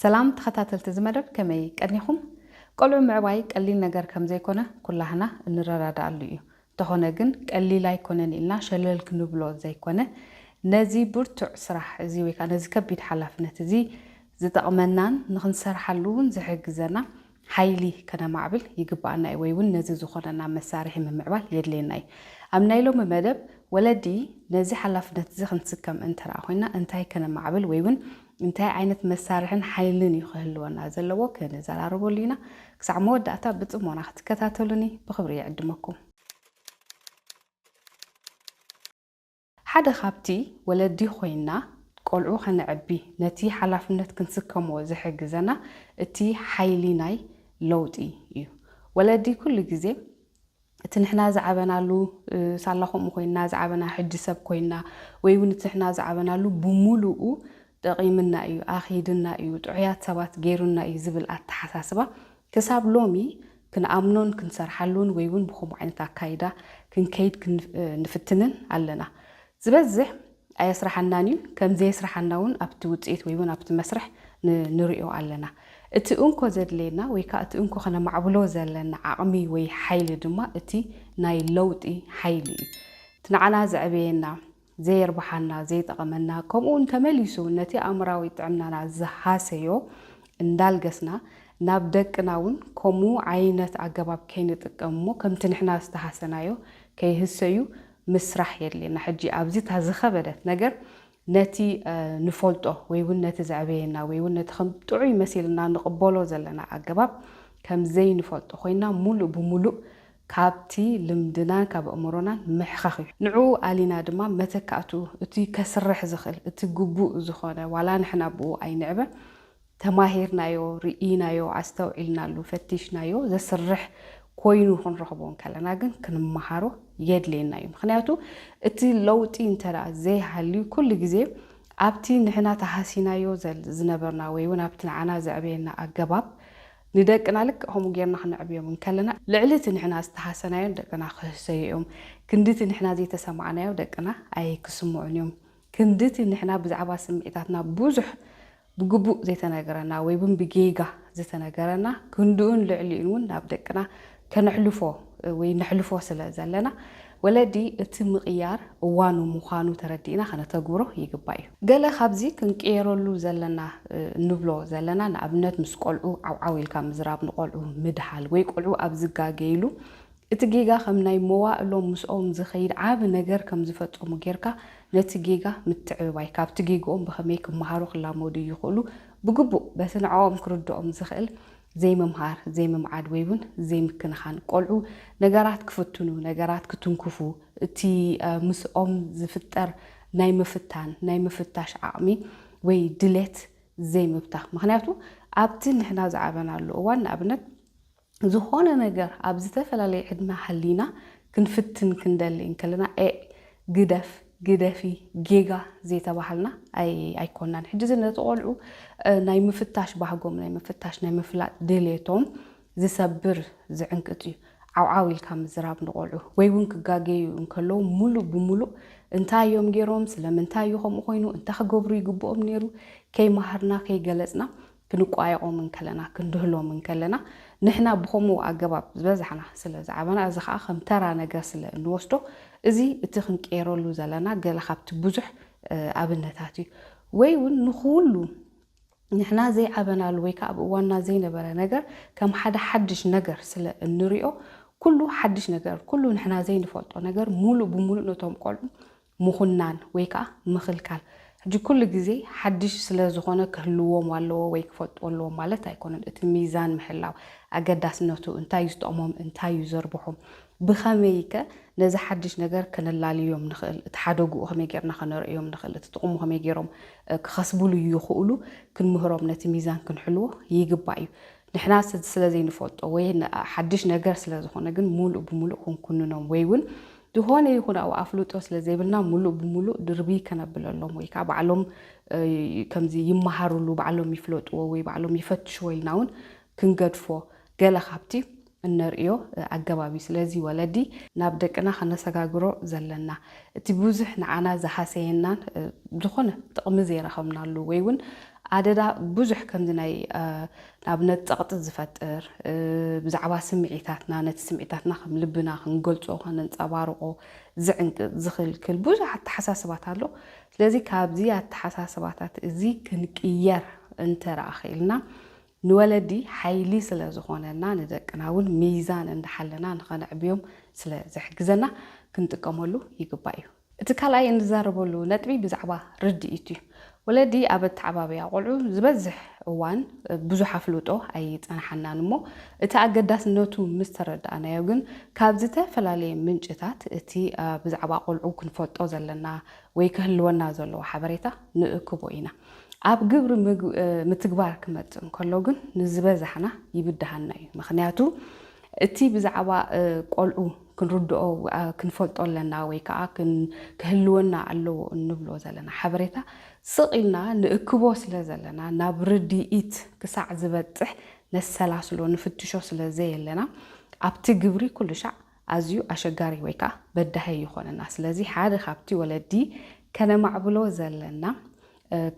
سلام تخطاتلت زمدب كمي قدنيكم قلعو معواي قليل نجار كم زي كونه كلهنا نرراد عليه تهونه جن قليل لا يكونن إلنا شلل كنبلو زي كونه نزي برتع صراح زي ويك أنا زي كبيت حلفنا تزي زي تأمنان نخنصر حلون زي حجزنا حيلي كنا معبل يجبعنا ويون نزي زخنا مسارح من معبل يدليناي أمنا يلو ممدب ولدي نزي حلفنا تزي خنسكم أنت راهنا أنتي كنا معبل ويون انتي عينت مسارحن حيلن يخهلونا زلوا كان زلاربو لينا كسع موداتا بطمونا تكتاتلوني بخبري يعدمكم حدا خابتي ولدي خوينا قلعو خنعبي نتي حلفنت كنسكمو زحجزنا اتي حيليناي لوطي يو ولدي كل جزي تنحنا زعبنالو سالخم خوينا زعبنا حج سب خوينا ويون تنحنا زعبنالو بمولو تقيمنا أيو أخيدنا أيو تعيات سبات غيرنا أي زبل التحساسبة كساب لومي كن أمنون كن سرحلون ويون بخوم عين تاكايدا كن كيد كن نفتنن علنا زبزح أي يسرح النانيو كم زي يسرح الناون أبتوت إيت ويون أبت مسرح نريو علنا اتقونكو زد لينا ويكا اتقونكو خنا معبلو زلنا عقمي وي حيلي دما اتي ناي لوطي حيلي تنعنا زعبينا زي ربحنا زي تقمنا كمون تمليسو نتي أمراوي تعمنا زحاسيو اندالقسنا نابدقناون كمو عينت عقباب كينت اقمو كم تنحنا استحسنايو كي هسيو مسرح يلينا حجي أبزيت هزخبدت نقر نتي نفولتو ويون نتي زعبينا ويون نتي خمطعي مسيلنا نقبولو زلنا عقباب كم زي نفولتو خوينا مولو بمولو كابتي لمدنا كاب أمرنا محخخي نعو علينا دما متكاتو اتي كسرح زخل اتي قبو زخانة ولا نحنا بو أي نعبة تماهيرنا يو رئينا يو عستوعلنا لو فتشنا يو زي سرح كوينو خن رخبون كلنا جن كن مهارو يد لينا يو خنياتو اتي لوتي انترا زي حلي كل جزء أبتي نحنا تحسينا يو زي زنبرنا ويون أبتنا عنا زعبينا أجباب ندقنا لك هم جيرنا خنا عبيهم من كلنا لعلت نحنا استحسنا يوم دقنا خسيهم كندت نحنا زي تسمعنا يوم دقنا أي كسمعنيهم كندت نحنا بزعبا سمعتنا بوزح بجبو زي تناجرنا ويبن بجيجا زي تناجرنا كندون لعلينون نبدقنا كنحلفه ونحلفه سلازلنا ولدي اتم غيار وانو مخانو تردينا خنا تجوره يجبايو قال خبزي كنكيرولو زلنا نبلو زلنا نابنت مسقلعو عويل كام زراب نقلعو مدحال ويقلعو ابزقا جيلو اتجيجا خمناي موائلو مسقوم زخير عاب نجر كم زفتقو مجيركا نتجيجا متعباي كاب تجيجوم بخميك مهارو خلا مودي يقولو بقبو بس نعوم كردوم زخيل زي ممهار زي ممعاد ويبن زي مكنخان قلعو نجارات كفتنو نجارات كتنكفو تي مسقوم زفتر ناي مفتان ناي مفتاش عامي وي دلت زي مبتاخ مخنياتو أبتي نحنا زعبنا له وان أبنت زخونا نجار أبزته فلا لي عدنا حلينا كنفتن كندلين كلنا قدفي جيجا زي تبعلنا أي كنا نحجز نتقولوا ناي مفتاش بحقهم ناي مفتاش ناي مفلات ديليتهم زي سبر زي عنكتي عويل كام زراب نقولوا ويونك جاجي ونكلو ملو بملو انتا يوم جيروم سلام انتا يوم خوينو انتا خجبري جبوم نيرو كي مهرنا كي جلسنا كنقايقو من كلنا كندهلو من كلنا نحنا بخمو عجباب بزحنا سلا زعبنا زخا خم ترى نجس نوستو ازي اتخن كيرولو زلنا قال خبت بزح ابنتاتي ويون نخولو نحنا زي عبنا الويكا وانا زي نبرا نجر كم حدش نجر سلا النريو كله حدش نجر كله نحنا زي نفوتو نجر مولو بمولو نتوم قلو مخنان ويكا مخلكال حجي كل جزي حدش سلا زخونه كهلوهم والو ويك فوتولو مالت هيكون الميزان محلاو أقداس نوتو انتاي يستقمهم انتاي يزربحهم بخميكا نزا حدش نجر كان اللالي يوم نخل اتحادوغو خمي جيرنا خنر يوم نخل تتقومو خمي جيرهم كخصبولو يخولو كن مهرب نتي ميزان كن حلو يجبايو نحنا سلا زي نفوتو وين حدش نجر سلا زخونه جن مولو بمولو كنكونو ويون دهون يكون أو أفلوت أصل زي بلنا ملو بملو دربي كان بلالهم ويكا بعلم كم زي يمهروا له بعلم يفلوت ووي بعلم يفتش ويناون كنقد فو قال خابتي النريو عجبابي سلازي ولدي نابدكنا خنا سجاجرو زلنا تبوزح نعنا زحاسينا دخونه تقمزي رخمنا له ويون عددا بزح كم دناي نابنت تقط زفتر بزعبا سمعيتاتنا نت سمعيتاتنا خم لبنا خنقلصو خننصبارقو زعنق زخل كل بزح التحساسبات አሎ ስለዚህ ካብዚ التحساسبات እዚ ክንቅየር እንተራኺልና ንወለዲ ሓይሊ ስለ ዝኾነና ንደቅናውን ሚዛን እንደሐለና ንኸነዕብዮም ስለ ዝሕግዘና ክንጥቀመሉ ይግባእ እዩ እቲ ካልኣይ እንዛረበሉ ነጥቢ ብዛዕባ ርድኢት እዩ ወለዲ ኣብ ተዓባብያ ቆልዑ ዝበዝሕ እዋን ብዙሕ ኣፍልጦ ኣይፀንሐናን እሞ እቲ ኣገዳስነቱ ምስ ተረዳእናዮ ግን ካብ ዝተፈላለየ ምንጭታት እቲ ብዛዕባ ቆልዑ ክንፈልጦ ዘለና ወይ ክህልወና ዘለዎ ሓበሬታ ንእክቦ ኢና ኣብ ግብሪ ምትግባር ክመጽእ እንከሎ ግን ንዝበዛሕና ይብድሃና እዩ ምክንያቱ እቲ ብዛዕባ ቆልዑ ክንርድኦ ክንፈልጦ ኣለና ወይ ከዓ ክህልወና ኣለዎ እንብሎ ዘለና ሓበሬታ ስቂልና ንእክቦ ስለ ዘለና ናብ ርድኢት ክሳዕ ዝበጽሕ ነሰላስሎ ንፍትሾ ስለ ዘየለና ኣብቲ ግብሪ ኩሉ ሻዕ ኣዝዩ ኣሸጋሪ ወይ ከዓ በዳሂ ይኾነና ስለዚ ሓደ ካብቲ ወለዲ ከነማዕብሎ ዘለና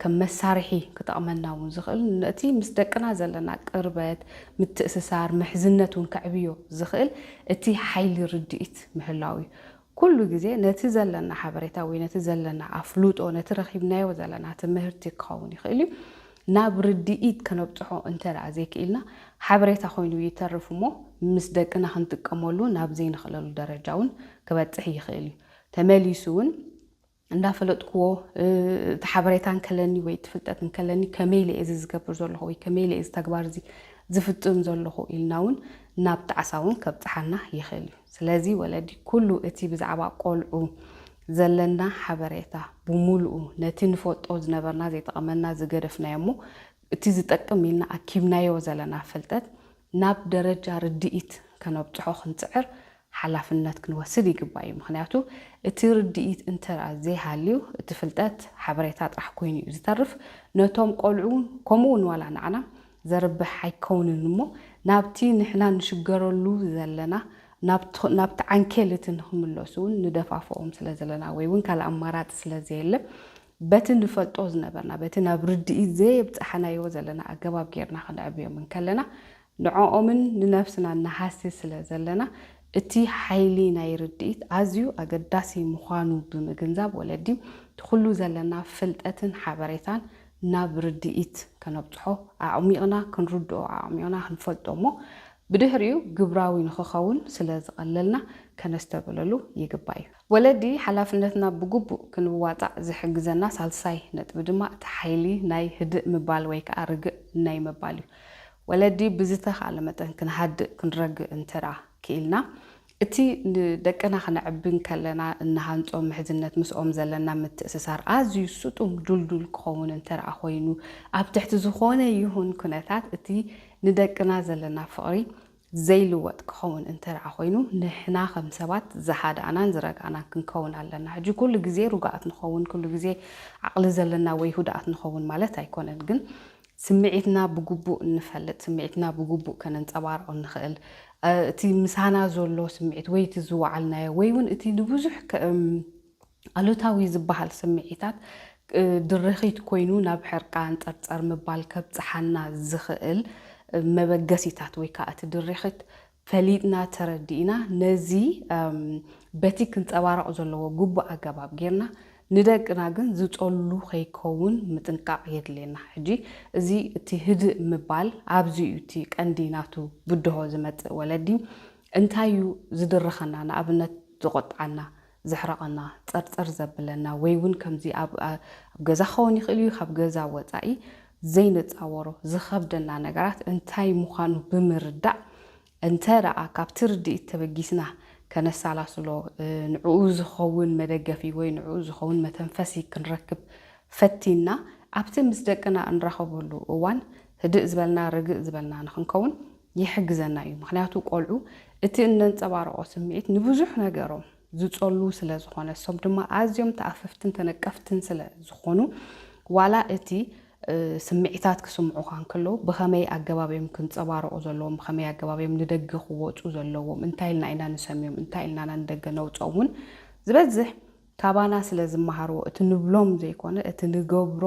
ከም መሳርሒ ክጠቕመና እውን ዝኽእል ነቲ ምስ ደቅና ዘለና ቅርበት ምትእስሳር ምሕዝነቱን ከዕብዮ ዝኽእል እቲ ሓይሊ ርድኢት ምህላው እዩ ኩሉ ግዜ ነቲ ዘለና ሓበሬታ ወይ ነቲ ዘለና ኣፍሉጦ ነቲ ረኺብናዮ ዘለና ትምህርቲ ክኸውን ይኽእል እዩ ናብ ርድኢት ከነብፅሖ እንተደኣ ዘይክኢልና ሓበሬታ ኮይኑ ይተርፍ እሞ ምስ ደቅና ክንጥቀመሉ ናብ ዘይንኽእለሉ ደረጃ እውን ክበፅሕ ይኽእል እዩ ተመሊሱ እውን እንዳፈለጥክዎ ተሓበሬታን ከለኒ ወይ ትፍልጠትን ከለኒ ከመይ ለእዚ ዝገብር ዘለኹ ወይ ከመይ ለእዚ ተግባር እዚ ዝፍጥም ዘለኹ ኢልናውን ናብ ተዓሳውን ከብፅሓና ይኽእል እዩ ስለዚ ወለዲ ኩሉ እቲ ብዛዕባ ቆልዑ ዘለና ሓበሬታ ብሙሉኡ ነቲ ንፈልጦ ዝነበርና ዘይጠቕመና ዝገደፍናዮ እሞ እቲ ዝጠቅም ኢልና ኣኪብናዮ ዘለና ፍልጠት ናብ ደረጃ ርድኢት ከነብፅሖ ክንፅዕር ሓላፍነት ክንወስድ ይግባእ እዩ ምክንያቱ እቲ ርድኢት እንተደኣ ዘይሃልዩ እቲ ፍልጠት ሓበሬታ ጥራሕ ኮይኑ እዩ ዝተርፍ ነቶም ቆልዑ ከምኡውን ዋላ ንዓና ዘርብሕ ኣይከውንን እሞ ናብቲ ንሕና ንሽገረሉ ዘለና ናብቲ ዓንኬል እቲ ንኽምለሱ እውን ንደፋፍኦም ስለ ዘለና ወይ እውን ካልእ ኣማራፂ ስለ ዘየለ በቲ ንፈልጦ ዝነበርና በቲ ናብ ርድኢት ዘየብፅሓናዮ ዘለና ኣገባብ ጌርና ክንዕብዮም ከለና ንዕኦምን ንነፍስና እናሃስስ ስለ ዘለና እቲ ሓይሊ ናይ ርድኢት ኣዝዩ ኣገዳሲ ምዃኑ ብምግንዛብ ወለዲ ትኩሉ ዘለና ፍልጠትን ሓበሬታን ናብ ርድኢት ከነብፅሖ ኣዕሚቕና ክንርድኦ ኣዕሚቕና ክንፈልጦ እሞ ብድሕሪኡ ግብራዊ ንኽኸውን ስለ ዝቐለልና ከነስተብለሉ ይግባእ እዩ ወለዲ ሓላፍነትና ብግቡእ ክንዋፃእ ዝሕግዘና ሳልሳይ ነጥቢ ድማ እቲ ሓይሊ ናይ ህድእ ምባል ወይ ከዓ ርግእ ናይ ምባል እዩ ወለዲ ብዝተኻለ መጠን ክንሃድእ ክንረግእ እንተደኣ ክኢልና እቲ ደቅና ክንዕብን ከለና እናሃንፆም ምሕዝነት ምስኦም ዘለና ምትእስሳር ኣዝዩ ስጡም ዱልዱል ክኸውን እንተደኣ ኮይኑ ኣብ ትሕቲ ዝኾነ ይኹን ኩነታት እቲ ንደቅና ዘለና ፍቕሪ ዘይልወጥ ክኸውን እንተደኣ ኮይኑ ንሕና ከም ሰባት ዝሓዳእናን ዝረጋእናን ክንከውን ኣለና ሕጂ ኩሉ ግዜ ሩጋኣት ንኸውን ኩሉ ግዜ ዓቕሊ ዘለና ወይ ሁዳኣት ንኸውን ማለት ኣይኮነን ግን ስምዒትና ብግቡእ እንፈልጥ ስምዒትና ብግቡእ ከነንፀባርቕ ንኽእል እቲ ምሳና ዘሎ ስምዒት ወይ እቲ ዝወዓልናዮ ወይ እውን እቲ ንብዙሕ ኣሉታዊ ዝበሃል ስምዒታት ድርኺት ኮይኑ ናብ ሕርቃን ፀርፀር ምባል ከብፅሓና ዝኽእል መበገሲታት ወይ ከዓ እቲ ድርኺት ፈሊጥና ተረዲእና ነዚ በቲ ክንፀባርቕ ዘለዎ ግቡእ ኣገባብ ጌርና ንደቅና ግን ዝፀሉ ከይከውን ምጥንቃቕ የድልየና ሕጂ እዚ እቲ ህድእ ምባል ኣብዚኡ እቲ ቀንዲ ናቱ ብድሆ ዝመፅእ ወለዲ እንታይ እዩ ዝድርኸና ንኣብነት ዝቆጥዓና ዝሕረቐና ፀርፀር ዘብለና ወይ እውን ከምዚ ኣብ ገዛ ክኸውን ይኽእል እዩ ካብ ገዛ ወፃኢ ዘይንፃወሮ ዝኸብደና ነገራት እንታይ ምዃኑ ብምርዳእ እንተደኣ ካብቲ ርድኢት ተበጊስና ከነሳላስሎ ንዕኡ ዝኸውን መደገፊ ወይ ንዕኡ ዝኸውን መተንፈሲ ክንረክብ ፈቲና ኣብቲ ምስ ደቅና እንረኸበሉ እዋን ህድእ ዝበልና ርግእ ዝበልና ንኽንከውን ይሕግዘና እዩ ምክንያቱ ቆልዑ እቲ እነንፀባርቆ ስምዒት ንብዙሕ ነገሮም ዝፀሉ ስለ ዝኾነ እሶም ድማ ኣዝዮም ተኣፈፍትን ተነቀፍትን ስለ ዝኾኑ ዋላ እቲ ስምዒታት ክስምዑ ከለዉ ብኸመይ ኣገባብዮም ክንፀባርቑ ዘለዎም ብኸመይ ኣገባብዮም ንደገ ክወፁ ዘለዎም እንታይ ኢልና ኢና ንሰምዮም እንታይ ኢልና ንደገ ነውፅኦም እውን ዝበዝሕ ካባና ስለ ዝመሃርዎ እቲ ንብሎም ዘይኮነ እቲ ንገብሮ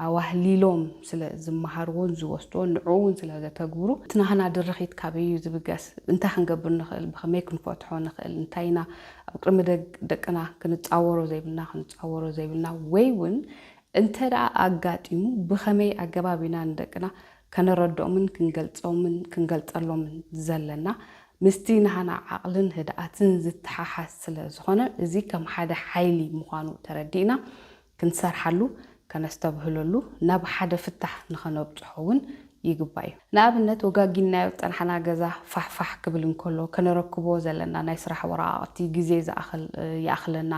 ኣዋህሊሎም ስለ ዝመሃርዎን ዝወስዶን ንዑውን ስለ ዘተግብሩ ትናህና ድርኺት ካበዩ ዝብገስ እንታይ ክንገብር ንኽእል ብኸመይ ክንፈትሖ ንኽእል እንታይና ኣብ ቅድሚ ደቅና ክንፃወሮ ዘይብልና ወይ እውን እንተ ደኣ ኣጋጢሙ ብኸመይ ኣገባቢና ንደቅና ከነረድኦምን ክንገልፀሎምን ዘለና ምስቲ ናህና ዓቕልን ህድኣትን ዝተሓሓስ ስለ ዝኾነ እዚ ከም ሓደ ሓይሊ ምዃኑ ተረዲእና ክንሰርሓሉ ከነስተብህለሉ ናብ ሓደ ፍታሕ ንኸነብፅሖ እውን ይግባእ እዩ ንኣብነት ወጋጊናዮ ፀንሓና ገዛ ፋሕፋሕ ክብል እንከሎ ከነረክቦ ዘለና ናይ ስራሕ ወረቓቕቲ ግዜ ይኣኽለና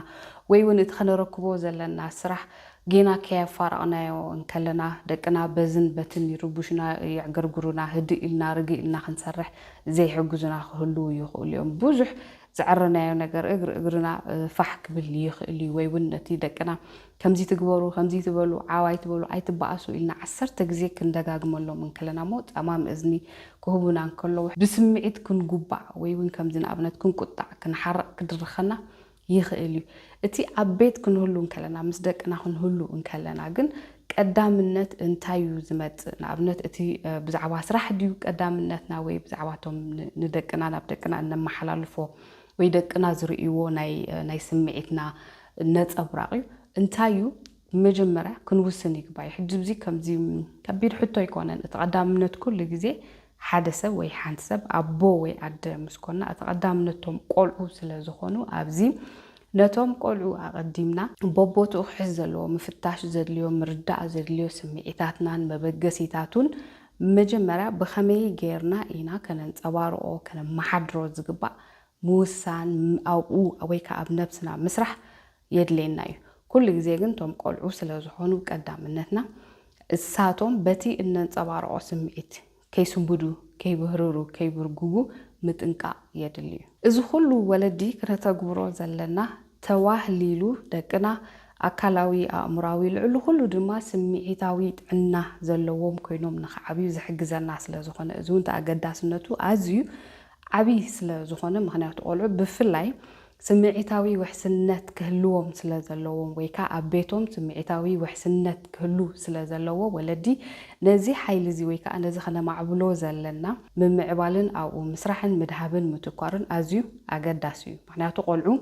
ወይ እውን እቲ ከነረክቦ ዘለና ስራሕ ጌና ከያፋረቕናዮ እንከለና ደቅና በዝን በትን ይርቡሽና ይዕገርግሩና ህድእ ኢልና ርግእ ኢልና ክንሰርሕ ዘይሕግዙና ክህሉ ይኽእሉ እዮም ብዙሕ ዝዕረናዮ ነገር እግርና ፋሕ ክብል ይኽእል እዩ ወይ እውን ነቲ ደቅና ከምዚ ትግበሩ ከምዚ ትበሉ ዓዋይ ትበሉ ኣይትበኣሱ ኢልና 10 ግዜ ክንደጋግመሎም እንከለና ሞ ጠማም እዝኒ ክህቡና እንከለዉ ብስምዒት ክንጉባእ ወይ እውን ከምዚ ንኣብነት ክንቁጣዕ ክንሓርቕ ክድርኸና ይኽእል እዩ እቲ ኣብ ቤት ክንህሉ እንከለና ምስ ደቅና ክንህሉ እንከለና ግን ቀዳምነት እንታይ እዩ ዝመፅእ ንኣብነት እቲ ብዛዕባ ስራሕ ድዩ ቀዳምነትና ወይ ብዛዕባቶም ንደቅና ናብ ደቅና እነመሓላልፎ ወይ ደቅና ዝርእይዎ ናይ ስምዒትና ነፀብራቕ እዩ እንታይ እዩ መጀመርያ ክንውስን ይግባእ ሕጂ ብዚ ከምዚ ከቢድ ሕቶ ኣይኮነን እቲ ቀዳምነት ኩሉ ግዜ ሓደ ሰብ ወይ ሓንቲ ሰብ ኣቦ ወይ ኣደ ምስ ኮና እቲ ቀዳምነቶም ቆልዑ ስለ ዝኾኑ ኣብዚ ነቶም ቆልዑ ኣቐዲምና በቦትኡ ክሕዝ ዘለዎ ምፍታሽ ዘድልዮ ምርዳእ ዘድልዮ ስምዒታትናን መበገሲታቱን መጀመርያ ብኸመይ ጌርና ኢና ከነንፀባርቆ ከነመሓድሮ ዝግባእ ምውሳን ኣብኡ ወይ ከዓ ኣብ ነብስና ምስራሕ የድልየና እዩ ኩሉ ግዜ ግን ቶም ቆልዑ ስለ ዝኾኑ ቀዳምነትና እሳቶም በቲ እነንፀባርቆ ስምዒት ከይስንብዱ ከይብህርሩ ከይብርግጉ ምጥንቃቕ የድልዩ እዚ ኩሉ ወለዲ ክነተግብሮ ዘለና ተዋህሊሉ ደቅና ኣካላዊ ኣእምራዊ ልዕሊ ኩሉ ድማ ስምዒታዊ ጥዕና ዘለዎም ኮይኖም ንኽዓብዩ ዝሕግዘና ስለ ዝኾነ እዚ እውን ኣገዳስነቱ ኣዝዩ ዓብይ ስለ ዝኾነ ምክንያቱ ቆልዑ ብፍላይ ስምዒታዊ ውሕስነት ክህልዎም ስለ ዘለዎም ወይ ከዓ ኣብ ቤቶም ስምዒታዊ ውሕስነት ክህሉ ስለ ዘለዎ ወለዲ ነዚ ሓይሊ እዚ ወይ ከዓ ነዚ ከነማዕብሎ ዘለና ምምዕባልን ኣብኡ ምስራሕን ምድሃብን ምትኳርን ኣዝዩ ኣገዳሲ እዩ ምክንያቱ ቆልዑ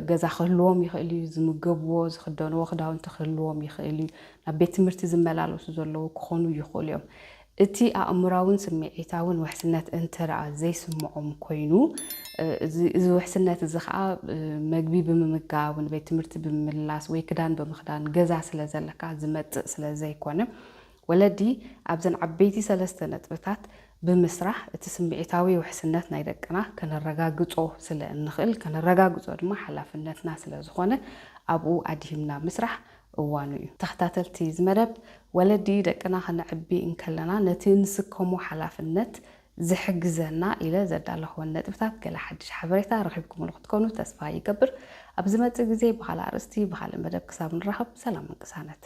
ገዛ ክህልዎም ይኽእል እዩ ዝምገብዎ ዝኽደንዎ ክዳውንቲ ክህልዎም ይኽእል እዩ ናብ ቤት ትምህርቲ ዝመላለሱ ዘለዉ ክኾኑ ይኽእሉ እዮም እቲ ኣእምራውን ስምዒታውን ውሕስነት እንተደኣ ዘይስምዖም ኮይኑ እዚ ውሕስነት እዚ ከዓ መግቢ ብምምጋብ ንቤት ትምህርቲ ብምምላስ ወይ ክዳን ብምኽዳን ገዛ ስለ ዘለካ ዝመፅእ ስለ ዘይኮነ ወለዲ ኣብዘን ዓበይቲ 3 ነጥብታት ብምስራሕ እቲ ስምዒታዊ ውሕስነት ናይ ደቅና ከነረጋግፆ ስለ እንኽእል ከነረጋግፆ ድማ ሓላፍነትና ስለ ዝኾነ ኣብኡ ኣድሂምና ምስራሕ እዋኑ እዩ ተኸታተልቲ ዝመደብ ወለዲ ደቅና ክነዕቢ እንከለና ነቲ ንስከሞ ሓላፍነት ዝሕግዘና ኢለ ዘዳለኽወን ነጥብታት ገለ ሓድሽ ሓበሬታ ረኺብኩምሉ ክትኮኑ ተስፋ ይገብር ኣብ ዝመፅእ ግዜ ብኻልእ ኣርእስቲ ብኻልእ መደብ ክሳብ ንራኸብ ሰላም ቅሳነት